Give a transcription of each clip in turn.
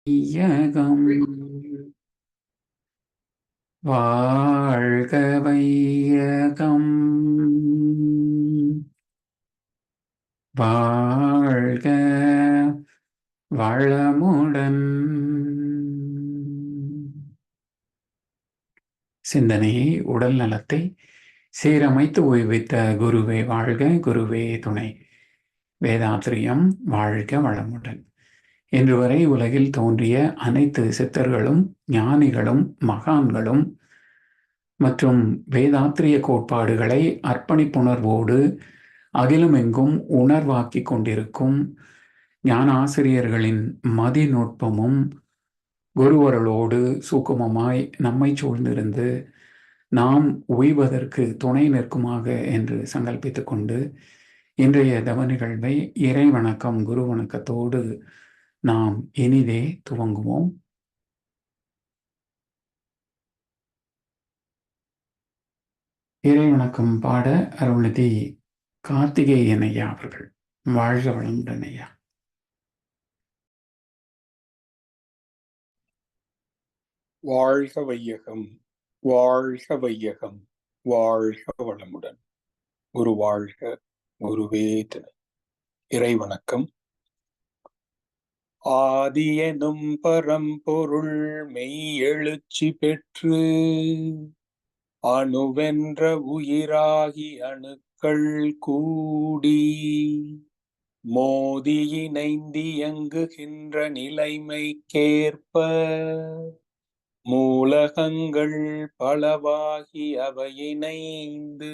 வையகம் வாழ்க வையகம் வாழ்க வளமுடன். சிந்தனையை, உடல் நலத்தை சீரமைத்து ஓய்வித்த குருவே வாழ்க, குருவே துணை. வேதாத்ரியம் வாழ்க வளமுடன். இன்று வரை உலகில் தோன்றிய அனைத்து சித்தர்களும் ஞானிகளும் மகான்களும் மற்றும் வேதாத்திரிய கோட்பாடுகளை அர்ப்பணிப்புணர்வோடு அகிலமெங்கும் உணர்வாக்கிக் கொண்டிருக்கும் ஞான ஆசிரியர்களின் மதிநுட்பமும் குருவருளோடு சூக்குமமாய் நம்மை சூழ்ந்திருந்து நாம் உய்வதற்கு துணை நிற்குமாக என்று சங்கல்பித்துக் கொண்டு இன்றைய தவ நிகழ்வை இறை வணக்கம் குரு வணக்கத்தோடு நாம் இனிதே துவங்குவோம். இறை வணக்கம் பாட அருள்நிதி கார்த்திகேயன் ஐயா அவர்கள். வாழ்க வளமுடன் ஐயா. வாழ்க வையகம், வாழ்க வையகம், வாழ்க வளமுடன். குரு வாழ்க, குருவே துணை. இறை வணக்கம். ஆதியெனும் பரம்பொருள் மெய் எழுச்சி பெற்று அணுவென்ற உயிராகி அணுக்கள் கூடி மோதி இணைந்தியங்குகின்ற நிலைமைக்கேற்ப மூலகங்கள் பலவாகி அவையிணைந்து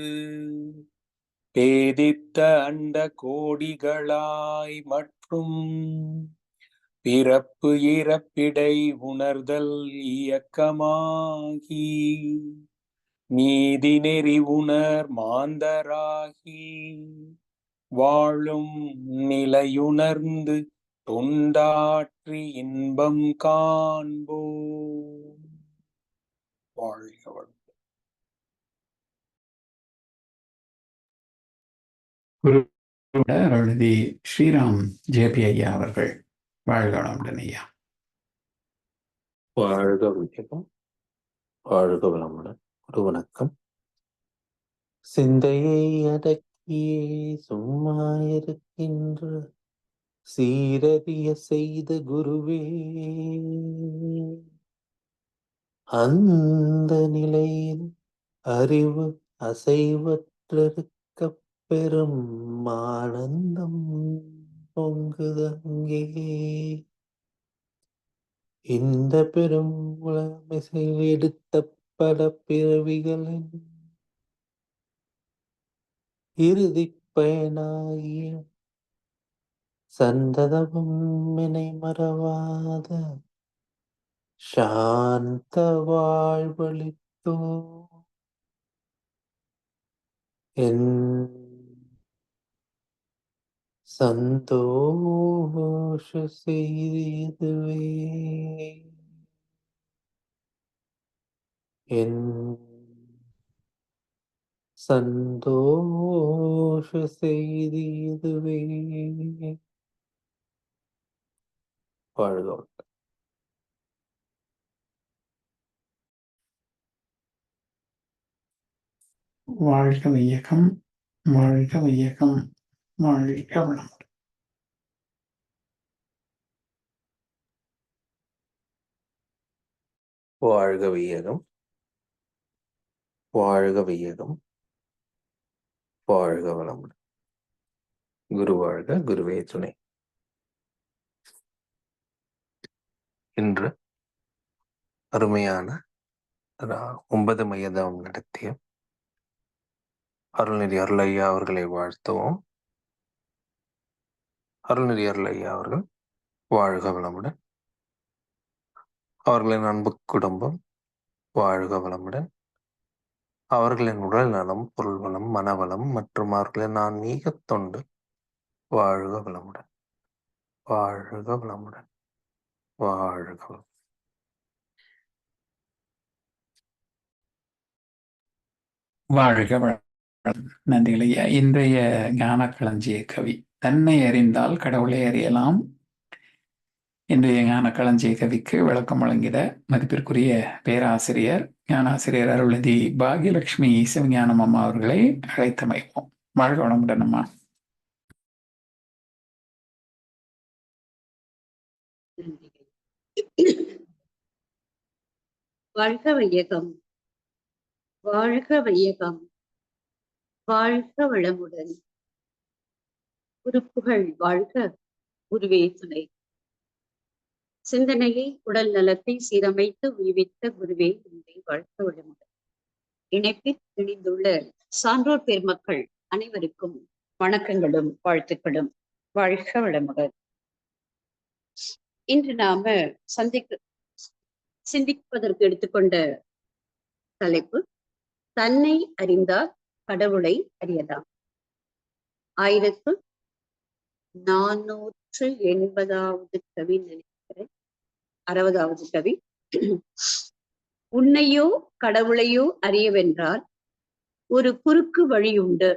பேதித்த அண்ட கோடிகளாய் மற்றும் பிறப்பு இறப்பிடை உணர்தல் இயக்கமாகி நீதி நெறி உணர் மாந்தராகி வாழும் நிலையுணர்ந்து தொண்டாற்றி இன்பம் காண்போம். வாழ்க வளமுடன். அருள்நிதி ஸ்ரீராம் ஜேபி ஐயா அவர்கள். வாழ்க வளமுடன் ஐயா. வாழ்க வையகம், வாழ்க வளமுடன். ஒரு வணக்கம். சிந்தையை அடக்கியே சும்மா இருக்கின்ற சீரறிய செய்த குருவே, அந்த நிலையில் அறிவு அசைவற்றிருக்க பெரும் ஆனந்தம் பொங்குதங்கே. இந்த பெரும் உலகமிசையில் எடுத்த பல பிறவிகளின் இறுதி பயனாகிய சந்ததமும் வினை மறவாத சாந்த வாழ்வழித்தோ என் சந்தோஷ செய்தியதுவே. என் சந்தோஷ செய்தியதுவே. வாழ்க. வாழ்க வையகம், வாழ்க வையகம், வாழ்க வளமுடன். வாழ்க வையகம், வாழ்க வையகம், வாழ்க வளமுடன். குரு வாழ்க, குருவே துணை. இன்று அருமையான 9 மையதவம் நடத்திய அருள்நெறி அருளையா அவர்களை வாழ்த்துவோம். அருள்நெறி அருளையா அவர்கள் வாழ்க வளமுடன். அவர்களின் அன்பு குடும்பம் வாழ்க வளமுடன். அவர்களின் உடல் நலம், பொருள் வளம், மனவளம் மற்றும் அவர்களின் ஆன்மீக தொண்டு வாழ்க வளமுடன். வாழ்க வளமுடன். வாழ்க வளம். வாழ்க வளமுடன். நன்றிகள் ஐயா. இன்றைய ஞான களஞ்சிய கவி. தன்னை அறிந்தால் கடவுளை அறியலாம் இன்றைய ஞான களஞ்சிய கவிக்கு விளக்கம் வழங்கிட மதிப்பிற்குரிய பேராசிரியர் ஞானாசிரியர் அருள்நிதி பாகியலட்சுமி சிவஞானம் அம்மா அவர்களை அழைத்தமைப்போம். வாழ்க வளமுடன் அம்மா. வாழ்க வையகம், வாழ்க வையகம், வாழ்க வளமுடன். உறுப்புகள் வாழ்க, குருவே துணை. சிந்தனையை உடல் நலத்தை சீரமைத்து உய்வித்த குருவே உண்மை, வாழ்க வளமுடன். இணைப்பில் இணைந்துள்ள சான்றோர் பெருமக்கள் அனைவருக்கும் வணக்கங்களும் வாழ்த்துக்களும். வாழ்க வளமுடன். இன்று நாம சிந்திப்பதற்கு எடுத்துக்கொண்ட தலைப்பு தன்னை அறிந்தால் கடவுளை அறியலாம். 1480வது கவி நினைக்கிறேன், 60வது கவி. உன்னையோ கடவுளையோ அறியவென்றால் ஒரு குறுக்கு வழியுண்டு.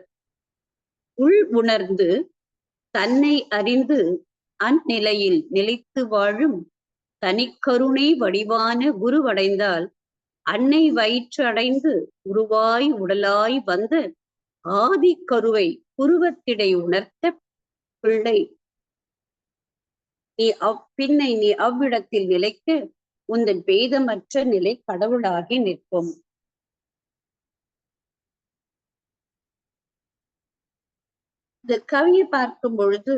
உள் உணர்ந்து தன்னை அறிந்து அந்நிலையில் நிலைத்து வாழும் தனிக்கருணை வடிவான குருவடைந்தால் அன்னை வயிற்று அடைந்து உருவாய் உடலாய் வந்த ஆதி கருவை புருவத்திடை உணர்த்த பிள்ளை பின்னை நீ அவ்விடத்தில் நிலைக்க உந்தன் பேதமற்ற நிலை கடவுளாகி நிற்கும். இந்த கவியை பார்க்கும் பொழுது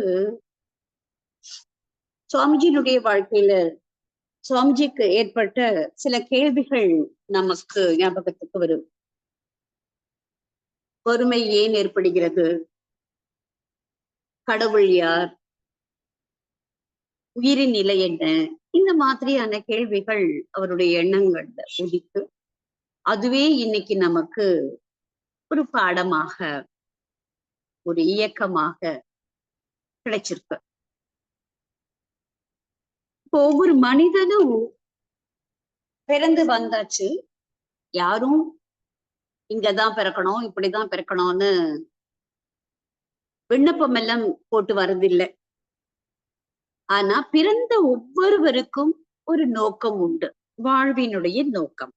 சுவாமிஜியினுடைய வாழ்க்கையில சுவாமிஜிக்கு ஏற்பட்ட சில கேள்விகள் நமக்கு ஞாபகத்துக்கு வரும். வறுமை ஏன் ஏற்படுகிறது? கடவுள் யார்? உயிரின் நிலை என்ன? இந்த மாதிரியான கேள்விகள் அவருடைய எண்ணங்கள்ல உதித்து அதுவே இன்னைக்கு நமக்கு ஒரு பாடமாக, ஒரு இயக்கமாக கிடைச்சிருக்கு. ஒவ்வொரு மனிதனும் பிறந்து வந்தாச்சு, யாரும் இங்கதான் பிறக்கணும் இப்படிதான் பிறக்கணும்னு விண்ணப்பம் எல்லாம் போட்டு வர்றதில்லை. ஆனா பிறந்த ஒவ்வொருவருக்கும் ஒரு நோக்கம் உண்டு, வாழ்வினுடைய நோக்கம்.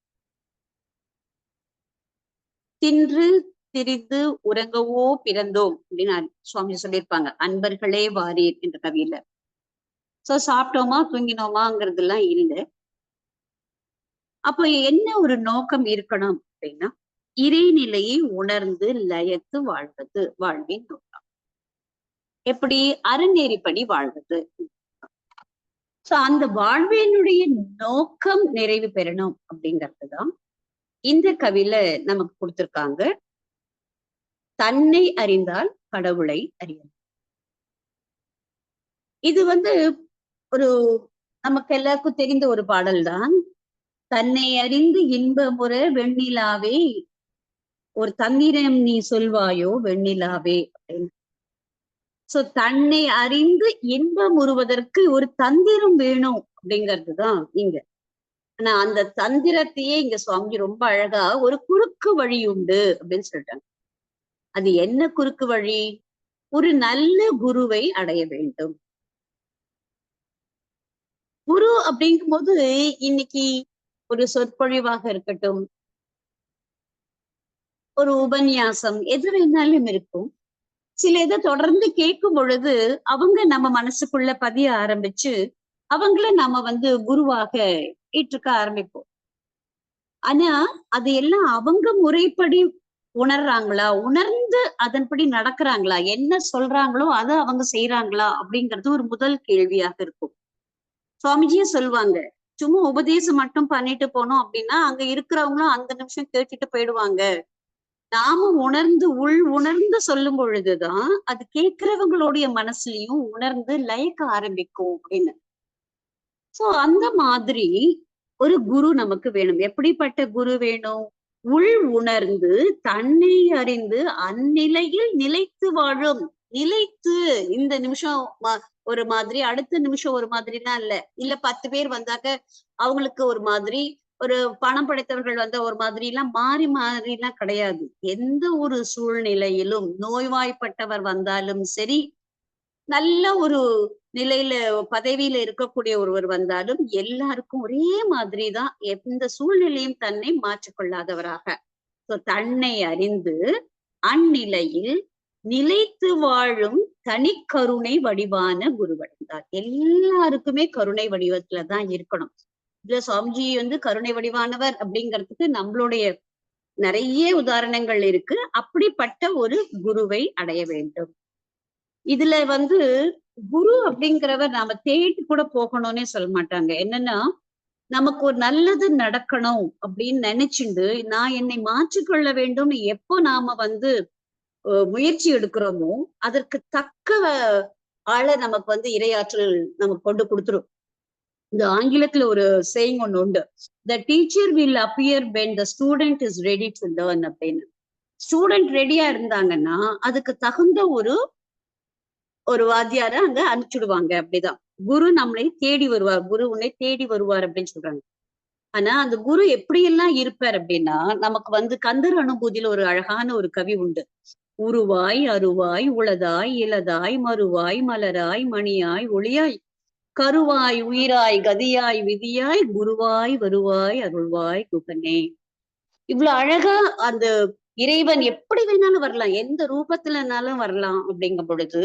தின்று திரிந்து உறங்கவோ பிறந்தோம் அப்படின்னு சுவாமி சொல்லியிருப்பாங்க, அன்பர்களே வாரீர் என்ற கவியில. சோ சாப்பிட்டோமா தூங்கினோமாங்கிறது எல்லாம் இல்லை. அப்போ என்ன ஒரு நோக்கம் இருக்கணும் அப்படின்னா, இறைநிலையை உணர்ந்து லயத்து வாழ்வது வாழ்வின் நோக்கம். எப்படி? அறநெறிப்படி வாழ்வது. சோ அந்த வாழ்வினுடைய நோக்கம் நிறைவு பெறணும் அப்படிங்கிறதுதான் இந்த கவியில நமக்கு கொடுத்திருக்காங்க. தன்னை அறிந்தால் கடவுளை அறியலாம். இது ஒரு நமக்கு எல்லாருக்கும் தெரிந்த ஒரு பாடல் தான். தன்னை அறிந்து இன்பமுற வெண்ணிலாவே ஒரு தந்திரம் நீ சொல்வாயோ வெண்ணிலாவே அப்படின்னு. சோ தன்னை அறிந்து இன்பம் உறுவதற்கு ஒரு தந்திரம் வேணும் அப்படிங்கிறதுதான் இங்க. ஆனா அந்த தந்திரத்தையே இங்க சுவாமி ரொம்ப அழகா ஒரு குறுக்கு வழி உண்டு அப்படின்னு சொல்லிட்டாங்க. அது என்ன குறுக்கு வழி? ஒரு நல்ல குருவை அடைய வேண்டும். குரு அப்படிங்கும் போது இன்னைக்கு ஒரு சொற்பொழிவாக இருக்கட்டும், ஒரு உபன்யாசம், எது வேணாலும் இருக்கும். சில இதை தொடர்ந்து கேட்கும் பொழுது அவங்க நம்ம மனசுக்குள்ள பதிய ஆரம்பிச்சு அவங்கள நாம குருவாக ஏற்றுக்க ஆரம்பிப்போம். ஆனா அது எல்லாம் அவங்க முறைப்படி உணர்றாங்களா, உணர்ந்து அதன்படி நடக்கிறாங்களா, என்ன சொல்றாங்களோ அதை அவங்க செய்யறாங்களா அப்படிங்கிறது ஒரு முதல் கேள்வியாக இருக்கும். சுவாமிஜியே சொல்லுவாங்க, சும்மா உபதேசம் மட்டும் பண்ணிட்டு போனோம் அப்படின்னா அங்க இருக்கிறவங்களும் அந்த நிமிஷம் கேட்டுட்டு போயிடுவாங்க. நாம உணர்ந்து சொல்லும் பொழுதுதான் அது கேட்கிறவங்களுடைய மனசுலயும் உணர்ந்து லயக்க ஆரம்பிக்கும் அப்படின்னு. சோ அந்த மாதிரி ஒரு குரு நமக்கு வேணும். எப்படிப்பட்ட குரு வேணும்? உள் உணர்ந்து தன்னை அறிந்து அந்நிலையில் நிலைத்து வாழும். நிலைத்து இந்த நிமிஷம் ஒரு மாதிரி, அடுத்த நிமிஷம் ஒரு மாதிரிலாம் இல்ல 10 பேர் வந்தாக்க அவங்களுக்கு ஒரு மாதிரி, ஒரு பணம் படைத்தவர்கள் வந்த ஒரு மாதிரி எல்லாம் மாறிலாம் கிடையாது. எந்த ஒரு சூழ்நிலையிலும் நோய்வாய்ப்பட்டவர் வந்தாலும் சரி, நல்ல ஒரு நிலையில பதவியில இருக்கக்கூடிய ஒருவர் வந்தாலும் எல்லாருக்கும் ஒரே மாதிரி தான் எந்த சூழ்நிலையும் தன்னை மாற்றிக்கொள்ளாதவராக தன்னை அறிந்து அந்நிலையில் நிலைத்து வாழும் தனி கருணை வடிவான குருவடைந்தார். எல்லாருக்குமே கருணை வடிவத்துல தான் இருக்கணும். இதுல சுவாமிஜி கருணை வடிவானவர் அப்படிங்கிறதுக்கு நம்மளுடைய நிறைய உதாரணங்கள் இருக்கு. அப்படிப்பட்ட ஒரு குருவை அடைய வேண்டும். இதுல குரு அப்படிங்கிறவர் நாம தேடி கூட போகணும்னே சொல்ல மாட்டாங்க. என்னன்னா நமக்கு ஒரு நல்லது நடக்கணும் அப்படின்னு நினைச்சுண்டு நான் என்னை மாற்றிக்கொள்ள வேண்டும் எப்போ நாம முயற்சி எடுக்கிறோமோ அதற்கு தக்க ஆளை நமக்கு இரையாற்றல் நமக்கு கொண்டு கொடுத்துரும். இந்த ஆங்கிலத்துல ஒரு சேயிங் ஒண்ணு உண்டு, the teacher will appear when the student is ready to learn அப்படின்னு. ஸ்டூடெண்ட் ரெடியா இருந்தாங்கன்னா அதுக்கு தகுந்த ஒரு வாத்தியார அங்க அனுப்பிச்சுடுவாங்க. அப்படிதான் குரு நம்மளை தேடி வருவார், குரு உன்னை தேடி வருவார் அப்படின்னு சொல்றாங்க. ஆனா அந்த குரு எப்படியெல்லாம் இருப்பார் அப்படின்னா நமக்கு கந்தர் அனுபூதியில ஒரு அழகான ஒரு கவி உண்டு. உருவாய் அருவாய் உளதாய் இளதாய் மறுவாய் மலராய் மணியாய் ஒளியாய் கருவாய் உயிராய் கதியாய் விதியாய் குருவாய் வருவாய் அருள்வாய் குகனே. இவ்வளவு அழகா அந்த இறைவன் எப்படி வேணாலும் வரலாம், எந்த ரூபத்துலனாலும் வரலாம். அப்படிங்கும் பொழுது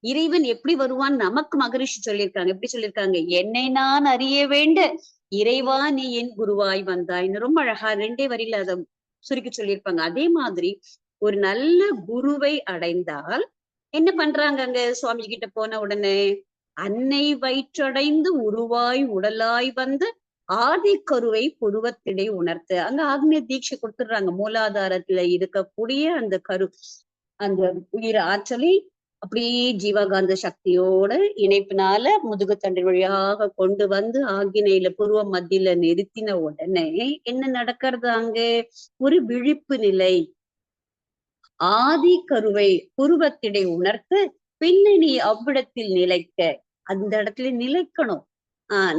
இறைவன் எப்படி வருவான் நமக்கு மகரிஷி சொல்லியிருக்காங்க. எப்படி சொல்லியிருக்காங்க? என்னை நான் அறிய வேண்ட இறைவா நீ என் குருவாய் வந்தாய்ன்னு ரொம்ப அழகா 2 வரியில அதை சுருக்கி சொல்லியிருப்பாங்க. அதே மாதிரி ஒரு நல்ல குருவை அடைந்தால் என்ன பண்றாங்க? அங்க சுவாமி கிட்ட போன உடனே அன்னை வயிற்றடைந்து உருவாய் உடலாய் ஆதி கருவை புருவத்திடை உணர்த்த அங்க ஆக்னிய தீட்சை கொடுத்துடுறாங்க. மூலாதாரத்துல இருக்கக்கூடிய அந்த அந்த உயிர் ஆற்றலை அப்படியே ஜீவகாந்த சக்தியோட இணைப்பினால முதுகுத்தண்டை வழியாக கொண்டு ஆகினையில புருவ மத்தியில நிறுத்தின உடனே என்ன நடக்கிறது? அங்க ஒரு விழிப்பு நிலை. ஆதி கருவை புருவத்திடை உணர்த்து பின்னணி அவ்விடத்தில் நிலைக்க, அந்த இடத்துல நிலைக்கணும்.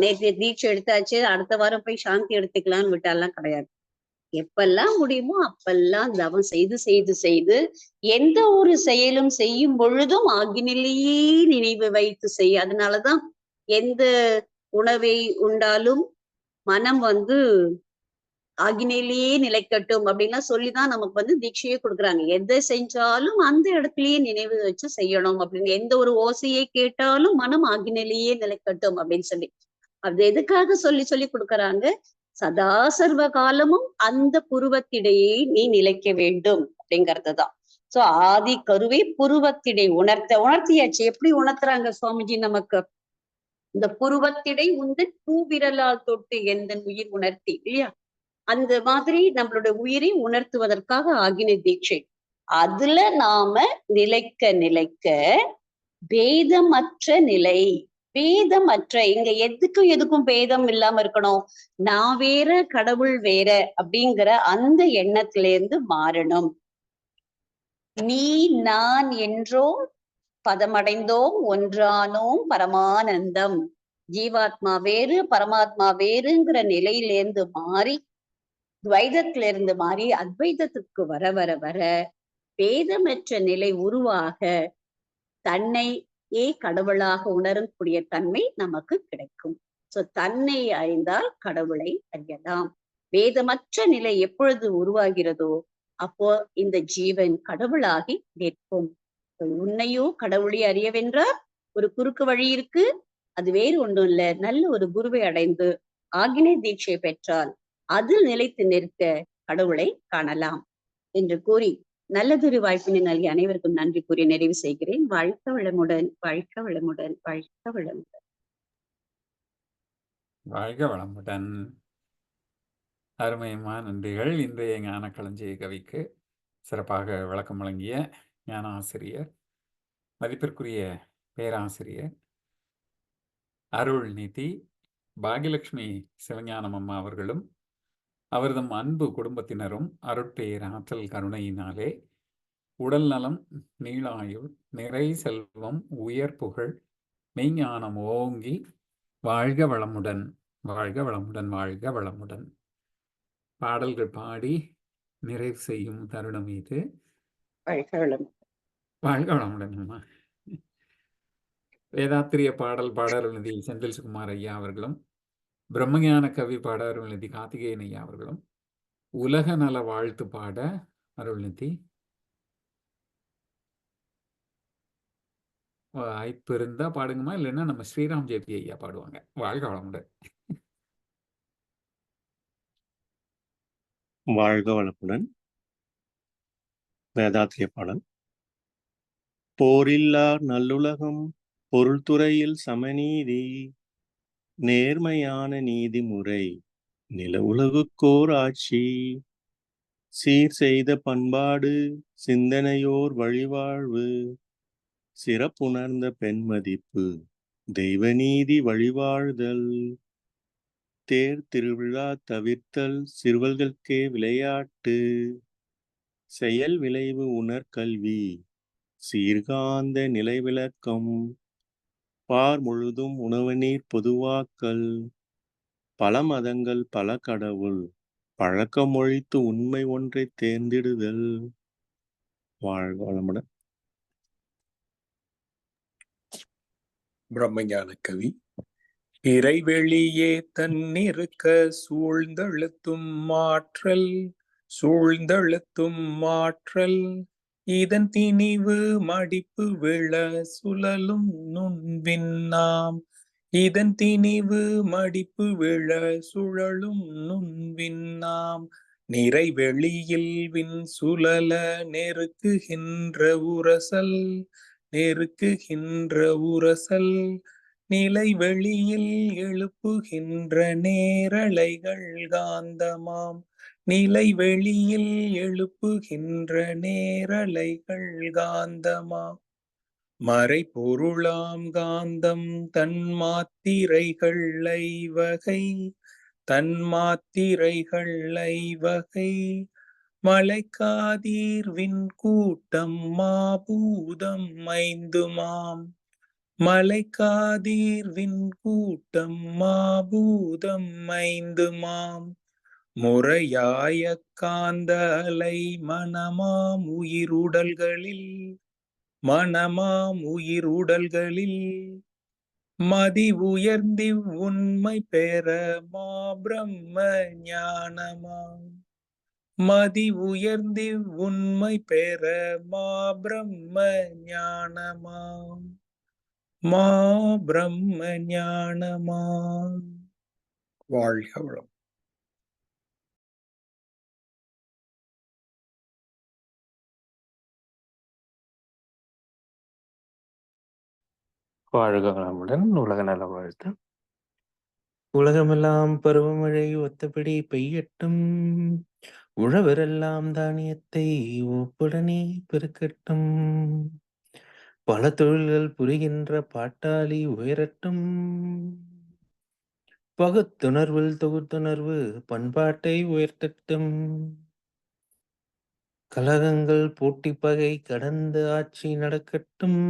நேற்று தீட்சை எடுத்தாச்சு, அடுத்த வாரம் போய் சாந்தி எடுத்துக்கலாம்னு விட்டாலாம் கிடையாது. எப்பெல்லாம் முடியுமோ அப்பெல்லாம் தவம் செய்து செய்து செய்து எந்த ஒரு செயலும் செய்யும் பொழுதும் ஆகினிலேயே நினைவு வைத்து செய்ய. அதனாலதான் எந்த உணவை உண்டாலும் மனம் ஆகினிலேயே நிலைக்கட்டும் அப்படின்லாம் சொல்லிதான் நமக்கு தீட்சையே கொடுக்குறாங்க. எதை செஞ்சாலும் அந்த இடத்துலயே நினைவு வச்சு செய்யணும் அப்படின்னு. எந்த ஒரு ஓசையை கேட்டாலும் மனம் ஆகினிலேயே நிலைக்கட்டும் அப்படின்னு சொல்லி அது எதுக்காக சொல்லி சொல்லி கொடுக்குறாங்க? சதா சர்வ காலமும் அந்த புருவத்திடையே நீ நிலைக்க வேண்டும் அப்படிங்கறதுதான். சோ ஆதி கருவை புருவத்திடை உணர்த்தியாச்சு. எப்படி உணர்த்துறாங்க சுவாமிஜி நமக்கு? இந்த புருவத்திடை பூவிரலால் தொட்டு எந்த உயிர் உணர்த்தி இல்லையா? அந்த மாதிரி நம்மளோட உயிரை உணர்த்துவதற்காக ஆகின தீட்சை. அதுல நாம நிலைக்க பேதமற்ற நிலை. பேதமற்ற, இங்க எதுக்கும் பேதம் இல்லாம இருக்கணும். நான் வேற கடவுள் வேற அப்படிங்கிற அந்த எண்ணத்துல இருந்து மாறணும். நீ நான் என்றோம் பதமடைந்தோம் ஒன்றானோம் பரமானந்தம். ஜீவாத்மா வேறு பரமாத்மா வேறுங்கிற நிலையிலேருந்து மாறி துவைதத்துல இருந்து மாறி அத்வைதத்துக்கு வர வர வர பேதமற்ற நிலை உருவாக தன்னையே கடவுளாக உணரக்கூடிய தன்மை நமக்கு கிடைக்கும். சோ தன்னை அறிந்தால் கடவுளை அறியலாம். வேதமற்ற நிலை எப்பொழுது உருவாகிறதோ அப்போ இந்த ஜீவன் கடவுளாகி நிற்கும். உன்னையோ கடவுளை அறியவென்றால் ஒரு குறுக்கு வழி இருக்கு. அது வேறு ஒன்றும் இல்ல, நல்ல ஒரு குருவை அடைந்து ஆகினை தீட்சை பெற்றால் அதில் நிலைத்து நிற்க கடவுளை காணலாம் என்று கூறி நல்லதொரு வாய்ப்பினை நல்கி அனைவருக்கும் நன்றி கூறி நிறைவு செய்கிறேன். வாழ்க வளமுடன், வாழ்க வளமுடன், வாழ்க வளமுடன். வாழ்க வளமுடன். அருமையமான நன்றிகள். இன்றைய ஞான களஞ்சிய கவிக்கு சிறப்பாக விளக்கம் வழங்கிய ஞான ஆசிரியர், மதிப்பிற்குரிய பேராசிரியர் அருள்நிதி பாகியலட்சுமி சிவஞானம் அம்மா அவர்களும் அவர்தம் அன்பு குடும்பத்தினரும் அருட்பேராற்றல் கருணையினாலே உடல் நலம், நீளாயுள், நிறை செல்வம், உயர் புகழ், மெய்ஞானம் ஓங்கி வாழ்க வளமுடன், வாழ்க வளமுடன், வாழ்க வளமுடன். பாடல்கள் பாடி நிறைவு செய்யும் தருணம் இது. வாழ்க வளமுடன். வாழ்க வளமுடன் அம்மா. வேதாத்திரிய பாடல் பாட அருள்நிதி செந்தில்குமார் ஐயா அவர்களும், பிரம்மஞான கவி பாட அருள்நிதி கார்த்திகேயன் ஐயா அவர்களும், உலக நல வாழ்த்து பாட அருள்நிதி வாய்ப்பு இருந்தா பாடுங்கம்மா, இல்லைன்னா நம்ம ஸ்ரீராம் ஜெயதி ஐயா பாடுவாங்க. வாழ்க வளமுடன். வாழ்க வளமுடன். வேதாத்திரிய பாடல். போரில்லா நல்லுலகம், பொருள்துறையில் சமநீதி, நேர்மையான நீதிமுறை, நில உலகுக்கோர் ஆட்சி, சீர் செய்த பண்பாடு, சிந்தனையோர் வழிவாழ்வு, சிறப்புணர்ந்த பெண்மதிப்பு, தெய்வநீதி வழிவாழ்தல், தேர் திருவிழா தவிர்த்தல், சிறுவர்களுக்கே விளையாட்டு, செயல் விளைவு உணர்கல்வி, சீர்காந்த நிலைவிளக்கம், பார் முழுதும் உணவு நீர் பொதுவாக்கல், பல மதங்கள் பல கடவுள், பழக்கமொழித்து உண்மை ஒன்றை தேர்ந்திடுதல். வாழ்க வளமுடன். பிரம்மஞான கவி. இறைவெளியே தன்னிருக்க சூழ்ந்தழுத்தும் மாற்றல், இதன் திணிவு மடிப்பு விழ சுழலும் நுண்விண்ணாம், நிறைவெளியில் விண் சுழல நெருக்குகின்ற உரசல், நிலை வெளியில் எழுப்புகின்ற நேரலைகள் காந்தமாம், மறை பொருளாம் காந்தம் தன்மாத்திரைகள் ஐவகை, மலைக்காதீர் விண்கூட்டம் மாபூதம் ஐந்துமாம், முறையாய காந்த அலை மனமாம் உயிருடல்களில், மதி உயர்ந்திவ் உண்மை பெற மாபிரம்ம ஞானமாம். வாழ்க வளம். வாழ்க வளமுடன். உலக நல வாழ்த்து. உலகமெல்லாம் பருவமழை ஒத்தபடி பெய்யட்டும், உழவரெல்லாம் தானியத்தை ஒப்புடனே பெருக்கட்டும், பல தொழில்கள் புரிகின்ற பாட்டாளி உயரட்டும், பகுத்துணர்வில் தொகுத்துணர்வு பண்பாட்டை உயர்த்தட்டும், கலகங்கள் போட்டி பகை கடந்து ஆட்சி நடக்கட்டும்,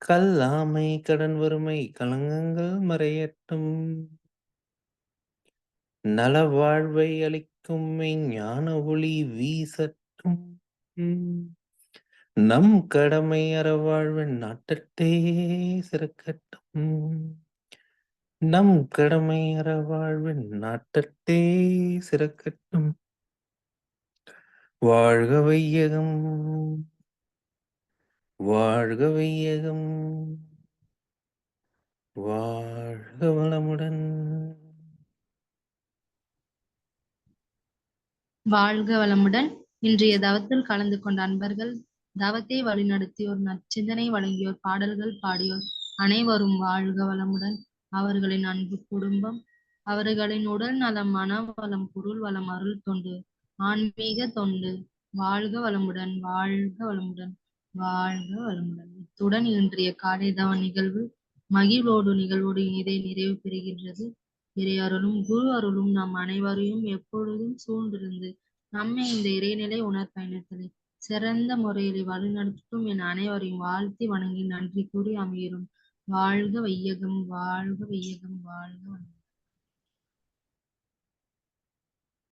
கல்லாமை கடன் வறுமை கலங்கங்கள் மறையட்டும், நல வாழ்வை அளிக்கும் ஞான ஒளி வீசட்டும், நம் கடமை அறவாழ்வின் நாட்டத்தே சிறக்கட்டும், நம் கடமை அறவாழ்வின் நாட்டத்தே சிறக்கட்டும். வாழ்க வையகம், வாழ்க வையகம், வாழ்க வளமுடன். வாழ்க வளமுடன். இன்றைய தவத்தில் கலந்து கொண்ட அன்பர்கள், தவத்தை வழிநடத்தியோர், நற்சிந்தனை வழங்கியோர், பாடல்கள் பாடியோர் அனைவரும் வாழ்க வளமுடன். அவர்களின் அன்பு குடும்பம், அவர்களின் உடல் நலம், மனவளம், பொருள் வளம், அருள் தொண்டு, ஆன்மீக தொண்டு வாழ்க வளமுடன், வாழ்க வளமுடன், வாழ்க வளமுடன். இத்துடன் இன்றைய காலை தவ நிகழ்வு நிகழ்வோடு இனிதே நிறைவு பெறுகின்றது. இறை அருளும் குரு அருளும் நம் அனைவரையும் எப்பொழுதும் சூழ்ந்திருந்து நம்மை இந்த இறைநிலை பயணத்திலே சிறந்த முறையில் வழிநடத்தும் என் அனைவரையும் வாழ்த்தி வணங்கி நன்றி கூறி அமைகிறோம். வாழ்க வையகம், வாழ்க வையகம், வாழ்க வளமுடன்.